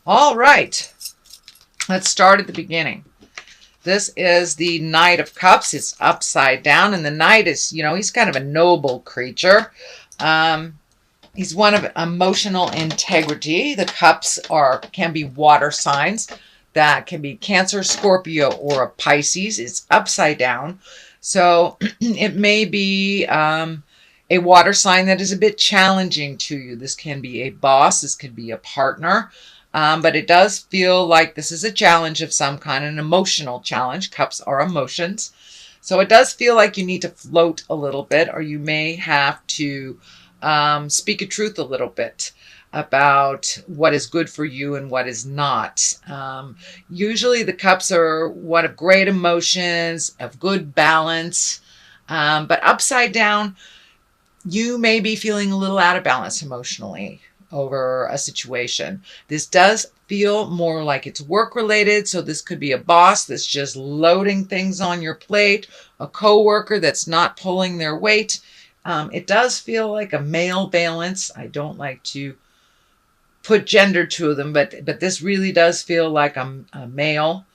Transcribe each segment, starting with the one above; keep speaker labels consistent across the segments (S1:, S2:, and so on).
S1: All right. Let's start at the beginning. This is the Knight of Cups. It's upside down, and the Knight is, he's kind of a noble creature. He's one of emotional integrity. The cups can be water signs. That can be Cancer, Scorpio, or a Pisces. It's upside down. So it may be a water sign that is a bit challenging to you. This can be a boss. This could be a partner. But it does feel like this is a challenge of some kind, an emotional challenge. Cups are emotions. So it does feel like you need to float a little bit, or you may have to speak a truth a little bit about what is good for you and what is not. Usually the cups are one of great emotions, of good balance, but upside down, you may be feeling a little out of balance emotionally over a situation. This does feel more like it's work related. So this could be a boss that's just loading things on your plate, a coworker that's not pulling their weight. It does feel like a male balance. I don't like to put gender to them, but this really does feel like a male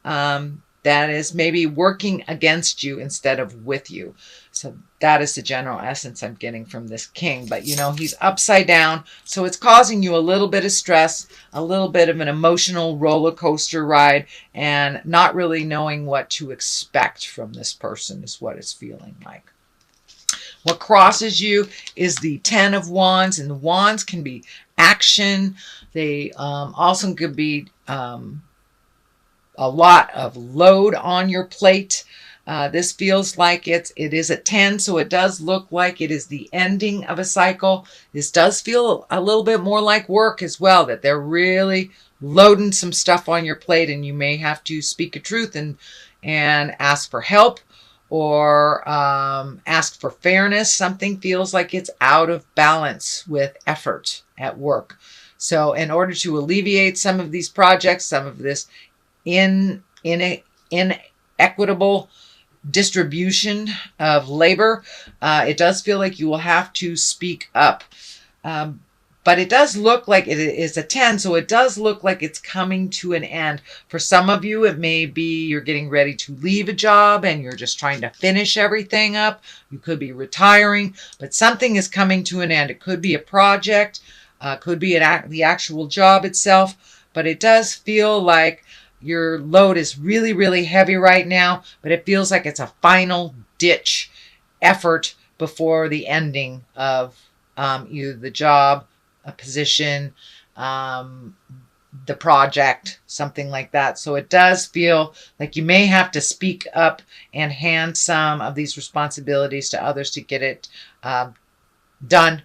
S1: that is maybe working against you instead of with you. So that is the general essence I'm getting from this king. But, he's upside down. So it's causing you a little bit of stress, a little bit of an emotional roller coaster ride, and not really knowing what to expect from this person is what it's feeling like. What crosses you is the 10 of Wands, and the Wands can be action. They also could be a lot of load on your plate. This feels like it is a 10, so it does look like it is the ending of a cycle. This does feel a little bit more like work as well, that they're really loading some stuff on your plate, and you may have to speak a truth and ask for help, or ask for fairness. Something feels like it's out of balance with effort at work. So in order to alleviate some of these projects, some of this inequitable distribution of labor, it does feel like you will have to speak up. But it does look like it is a 10, so it does look like it's coming to an end. For some of you, it may be you're getting ready to leave a job and you're just trying to finish everything up. You could be retiring, but something is coming to an end. It could be a project, could be the actual job itself, but it does feel like your load is really, really heavy right now, but it feels like it's a final ditch effort before the ending of either the job, a position, the project, something like that. So it does feel like you may have to speak up and hand some of these responsibilities to others to get it done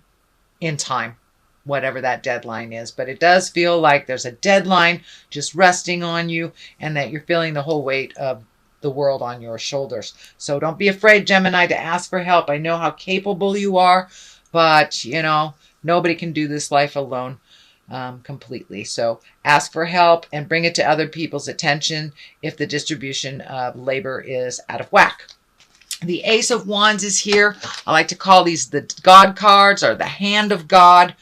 S1: in time, whatever that deadline is. But it does feel like there's a deadline just resting on you, and that you're feeling the whole weight of the world on your shoulders. So don't be afraid, Gemini, to ask for help. I know how capable you are, but nobody can do this life alone completely. So ask for help and bring it to other people's attention if the distribution of labor is out of whack. The Ace of Wands is here. I like to call these the God cards, or the hand of God.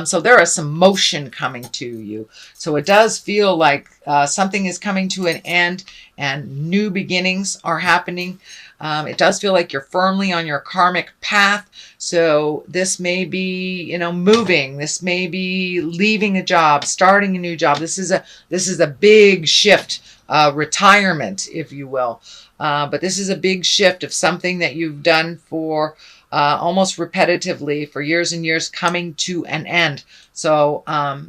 S1: So there is some motion coming to you. So it does feel like something is coming to an end and new beginnings are happening. It does feel like you're firmly on your karmic path. So this may be, moving. This may be leaving a job, starting a new job. This is a big shift, retirement, if you will. But this is a big shift of something that you've done for almost repetitively for years and years, coming to an end. So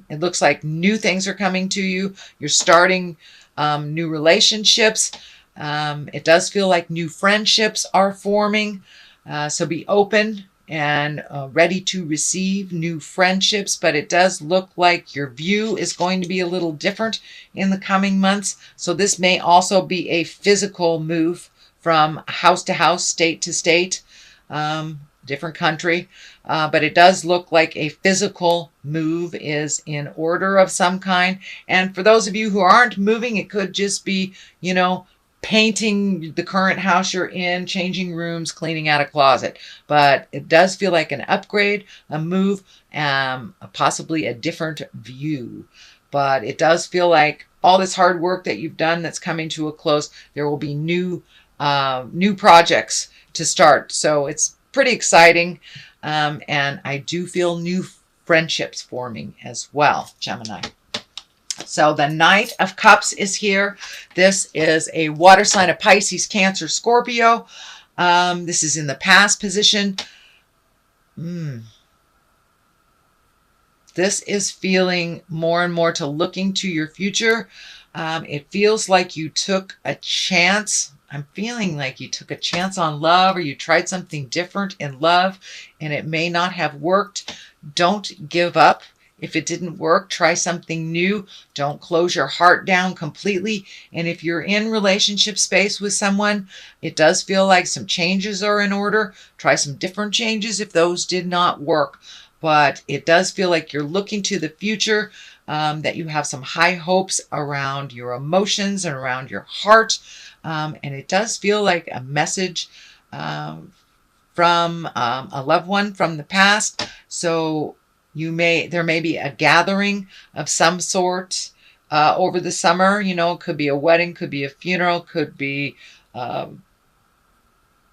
S1: it looks like new things are coming to you. You're starting new relationships. It does feel like new friendships are forming. So be open and ready to receive new friendships. But it does look like your view is going to be a little different in the coming months. So this may also be a physical move from house to house, state to state, different country. But it does look like a physical move is in order of some kind. And for those of you who aren't moving, it could just be, painting the current house you're in, changing rooms, cleaning out a closet. But it does feel like an upgrade, a move, possibly a different view. But it does feel like all this hard work that you've done that's coming to a close. There will be new projects to start. So it's pretty exciting. And I do feel new friendships forming as well, Gemini. So the Knight of Cups is here. This is a water sign of Pisces, Cancer, Scorpio. This is in the past position. This is feeling more and more to looking to your future. It feels like you took a chance. I'm feeling like you took a chance on love, or you tried something different in love and it may not have worked. Don't give up. If it didn't work, try something new. Don't close your heart down completely. And if you're in relationship space with someone, it does feel like some changes are in order. Try some different changes if those did not work. But it does feel like you're looking to the future, that you have some high hopes around your emotions and around your heart. And it does feel like a message from a loved one from the past. So there may be a gathering of some sort over the summer. You know, it could be a wedding, could be a funeral, could be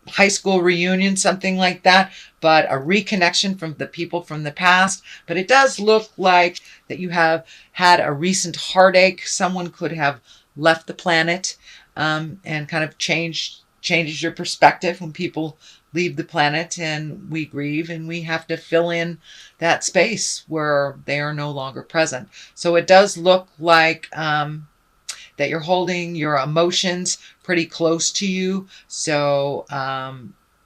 S1: high school reunion, something like that, but a reconnection from the people from the past. But it does look like that you have had a recent heartache. Someone could have left the planet, and kind of changes your perspective when people leave the planet, and we grieve and we have to fill in that space where they are no longer present. So it does look like that you're holding your emotions pretty close to you. So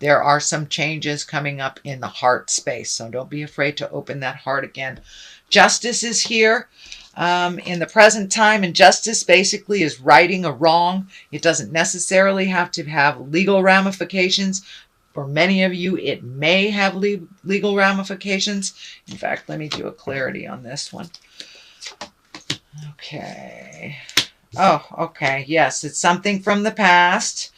S1: there are some changes coming up in the heart space. So don't be afraid to open that heart again. Justice is here. In the present time, and justice basically is righting a wrong. It doesn't necessarily have to have legal ramifications. For many of you, it may have legal ramifications. In fact, let me do a clarity on this one. Okay. Oh, okay. Yes, it's something from the past.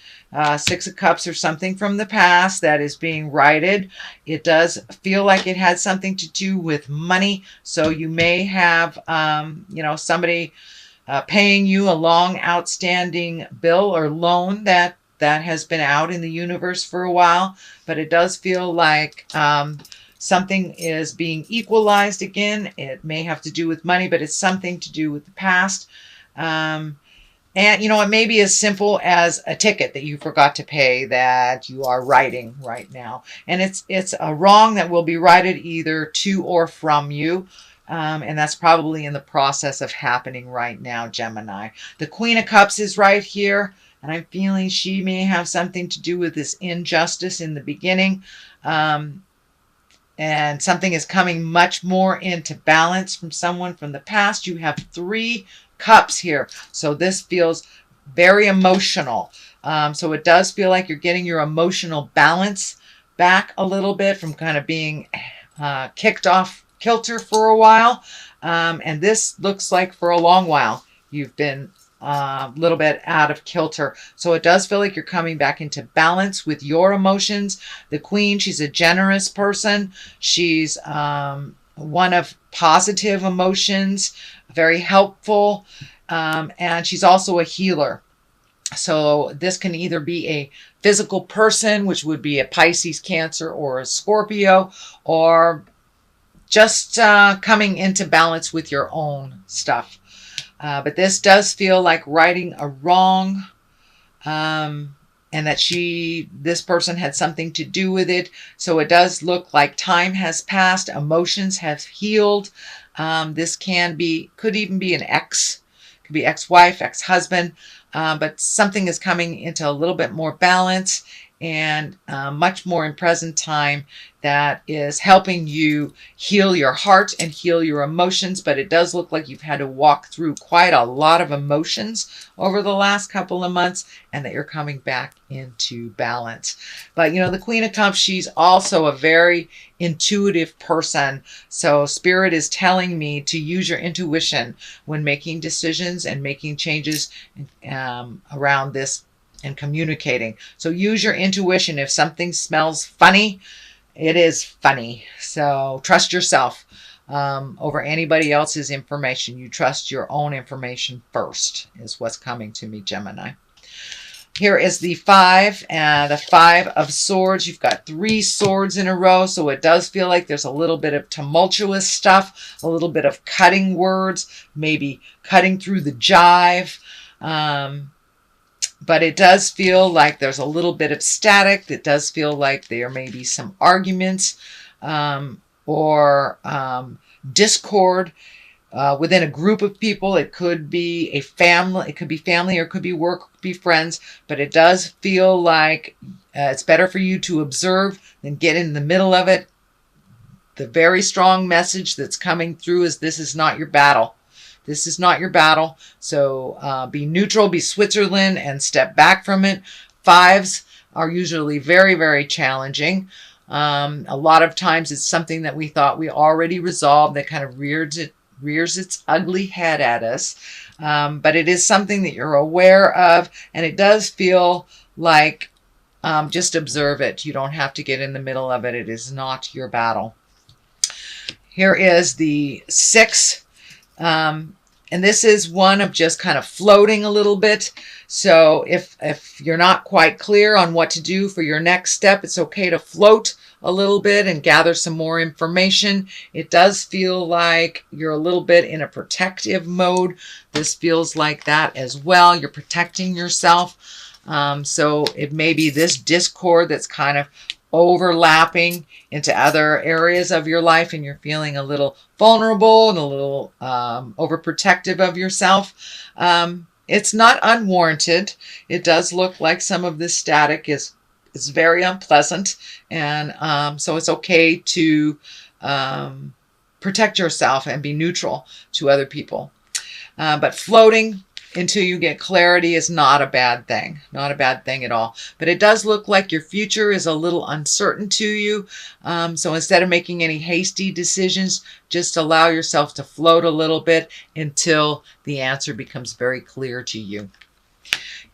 S1: Six of Cups or something from the past that is being righted. It does feel like it had something to do with money. So you may have, somebody paying you a long outstanding bill or loan that has been out in the universe for a while. But it does feel like something is being equalized again. It may have to do with money, but it's something to do with the past. And, it may be as simple as a ticket that you forgot to pay that you are righting right now. And it's a wrong that will be righted either to or from you. And that's probably in the process of happening right now, Gemini. The Queen of Cups is right here. And I'm feeling she may have something to do with this injustice in the beginning. And something is coming much more into balance from someone from the past. You have 3 Cups here. So this feels very emotional. So it does feel like you're getting your emotional balance back a little bit from kind of being kicked off kilter for a while. And this looks like for a long while you've been a little bit out of kilter. So it does feel like you're coming back into balance with your emotions. The Queen, she's a generous person. She's one of positive emotions, very helpful, and she's also a healer. So this can either be a physical person, which would be a Pisces, Cancer, or a Scorpio, or just coming into balance with your own stuff. But this does feel like righting a wrong, and that this person had something to do with it. So it does look like time has passed, emotions have healed. This could even be an ex, could be ex-wife, ex-husband, but something is coming into a little bit more balance and much more in present time that is helping you heal your heart and heal your emotions. But it does look like you've had to walk through quite a lot of emotions over the last couple of months, and that you're coming back into balance. But the Queen of Cups, she's also a very intuitive person. So Spirit is telling me to use your intuition when making decisions and making changes around this and communicating. So use your intuition. If something smells funny, it is funny. So trust yourself over anybody else's information. You trust your own information first, is what's coming to me, Gemini. Here is the 5 and the 5 of Swords. You've got 3 swords in a row, so it does feel like there's a little bit of tumultuous stuff, a little bit of cutting words, maybe cutting through the jive. But it does feel like there's a little bit of static. It does feel like there may be some arguments or discord within a group of people. It could be a family, it could be family, or it could be work, it could be friends. But it does feel like it's better for you to observe than get in the middle of it. The very strong message that's coming through is this is not your battle. This is not your battle. So be neutral, be Switzerland, and step back from it. 5s are usually very, very challenging. A lot of times it's something that we thought we already resolved that kind of rears its ugly head at us. But it is something that you're aware of, and it does feel like just observe it. You don't have to get in the middle of it. It is not your battle. Here is the 6. And this is one of just kind of floating a little bit. So if you're not quite clear on what to do for your next step, it's okay to float a little bit and gather some more information. It does feel like you're a little bit in a protective mode. This feels like that as well. You're protecting yourself. So it may be this discord that's kind of overlapping into other areas of your life, and you're feeling a little vulnerable and a little overprotective of yourself. It's not unwarranted. It does look like some of this static is very unpleasant, and so it's okay to protect yourself and be neutral to other people. But floating until you get clarity is not a bad thing. Not a bad thing at all. But it does look like your future is a little uncertain to you. So instead of making any hasty decisions, just allow yourself to float a little bit until the answer becomes very clear to you.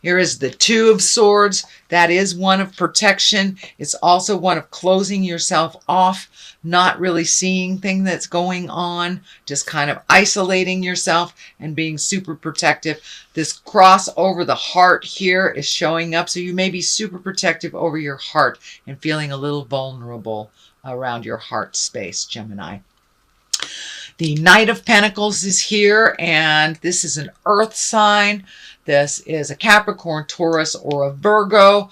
S1: Here is the 2 of Swords. That is one of protection. It's also one of closing yourself off, not really seeing things that's going on, just kind of isolating yourself and being super protective. This cross over the heart here is showing up. So you may be super protective over your heart and feeling a little vulnerable around your heart space, Gemini. The Knight of Pentacles is here, and this is an earth sign. This is a Capricorn, Taurus, or a Virgo.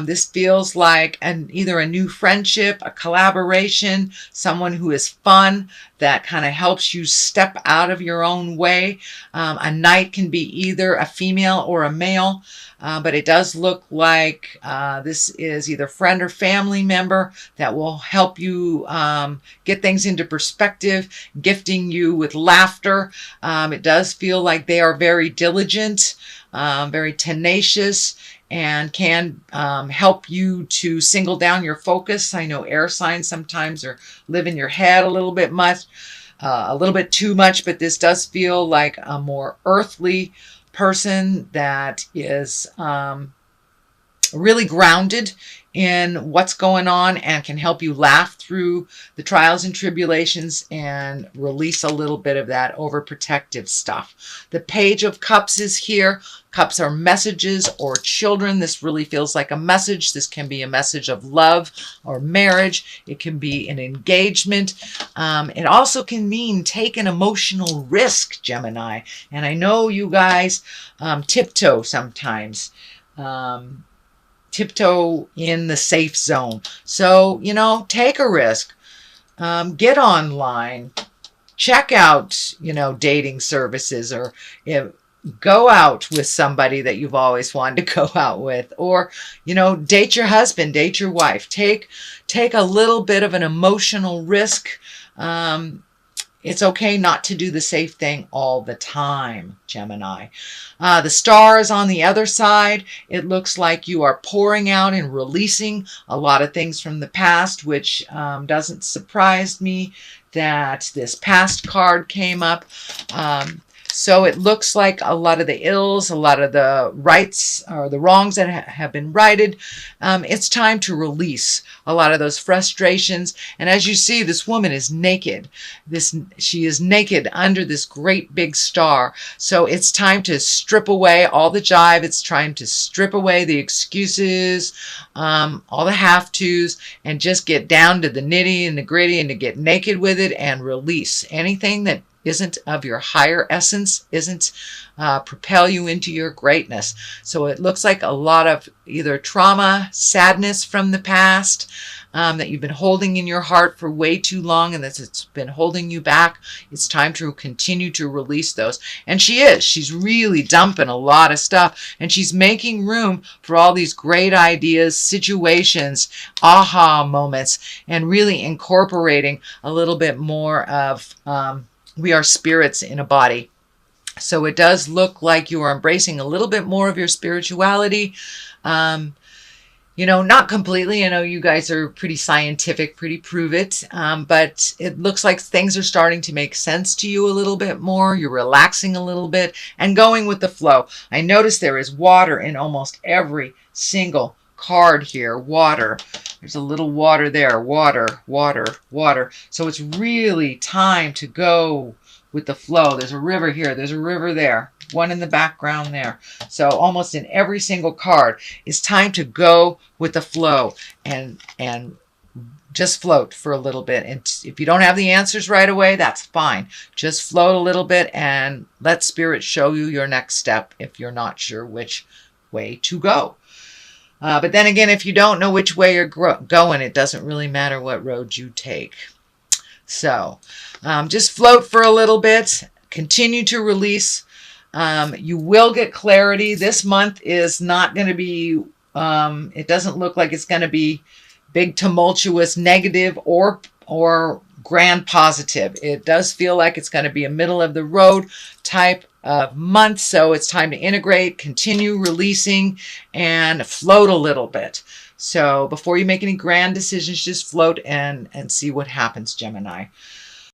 S1: This feels like either a new friendship, a collaboration, someone who is fun, that kind of helps you step out of your own way. A knight can be either a female or a male, but it does look like this is either friend or family member that will help you get things into perspective, gifting you with laughter. It does feel like they are very diligent, very tenacious, and can help you to single down your focus. I know air signs sometimes live in your head a little bit too much, but this does feel like a more earthly person that is really grounded in what's going on and can help you laugh through the trials and tribulations and release a little bit of that overprotective stuff. The Page of Cups is here. Cups are messages or children. This really feels like a message. This can be a message of love or marriage. It can be an engagement. It also can mean take an emotional risk, Gemini. And I know you guys tiptoe sometimes. Tiptoe in the safe zone. So, take a risk. Get online. Check out, dating services, or go out with somebody that you've always wanted to go out with, or, date your husband, date your wife. Take a little bit of an emotional risk. It's okay not to do the safe thing all the time, Gemini. The Star is on the other side. It looks like you are pouring out and releasing a lot of things from the past, which doesn't surprise me that this past card came up. So it looks like a lot of the ills, a lot of the rights or the wrongs that have been righted, it's time to release a lot of those frustrations. And as you see, this woman is naked. She is naked under this great big star. So it's time to strip away all the jive. It's time to strip away the excuses, all the have-tos, and just get down to the nitty and the gritty and to get naked with it and release anything that isn't of your higher essence, isn't propel you into your greatness. So it looks like a lot of either trauma, sadness from the past, that you've been holding in your heart for way too long and that it's been holding you back. It's time to continue to release those. And she's really dumping a lot of stuff, and she's making room for all these great ideas, situations, aha moments, and really incorporating a little bit more of we are spirits in a body. So it does look like you are embracing a little bit more of your spirituality. Not completely. I know you guys are pretty scientific, pretty prove it. But it looks like things are starting to make sense to you a little bit more. You're relaxing a little bit and going with the flow. I notice there is water in almost every single card here. Water. There's a little water there. Water, water, water. So it's really time to go with the flow. There's a river here. There's a river there. One in the background there. So almost in every single card, it's time to go with the flow and just float for a little bit. And if you don't have the answers right away, that's fine. Just float a little bit and let Spirit show you your next step if you're not sure which way to go. But then again, if you don't know which way you're going, it doesn't really matter what road you take. So just float for a little bit. Continue to release. You will get clarity. This month is not going to be, it doesn't look like it's going to be big, tumultuous, negative, or grand positive. It does feel like it's going to be a middle of the road type of month. So it's time to integrate, continue releasing, and float a little bit. So before you make any grand decisions, just float and see what happens, Gemini.